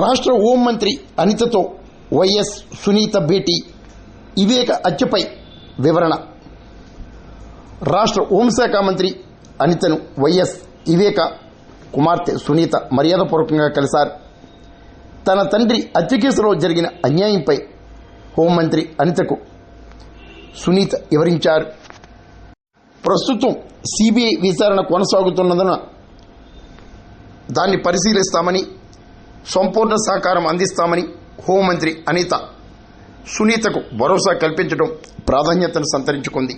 రాష్ట్ర హోంమంత్రి అనితతో వైఎస్ సునీత భేటీ, వివేక హత్యపై వివరణ. రాష్ట్ర హోంశాఖ మంత్రి అనితను వైఎస్ వివేక కుమార్తె సునీత మర్యాదపూర్వకంగా కలిశారు. తన తండ్రి హత్య కేసులో జరిగిన అన్యాయంపై హోంమంత్రి అనితకు సునీత వివరించారు. ప్రస్తుతం సిబిఐ విచారణ కొనసాగుతున్నందున దాన్ని పరిశీలిస్తామని, సంపూర్ణ సహకారం అందిస్తామని హోంమంత్రి అనిత సునీతకు భరోసా కల్పించడం ప్రాధాన్యతను సంతరించుకుంది.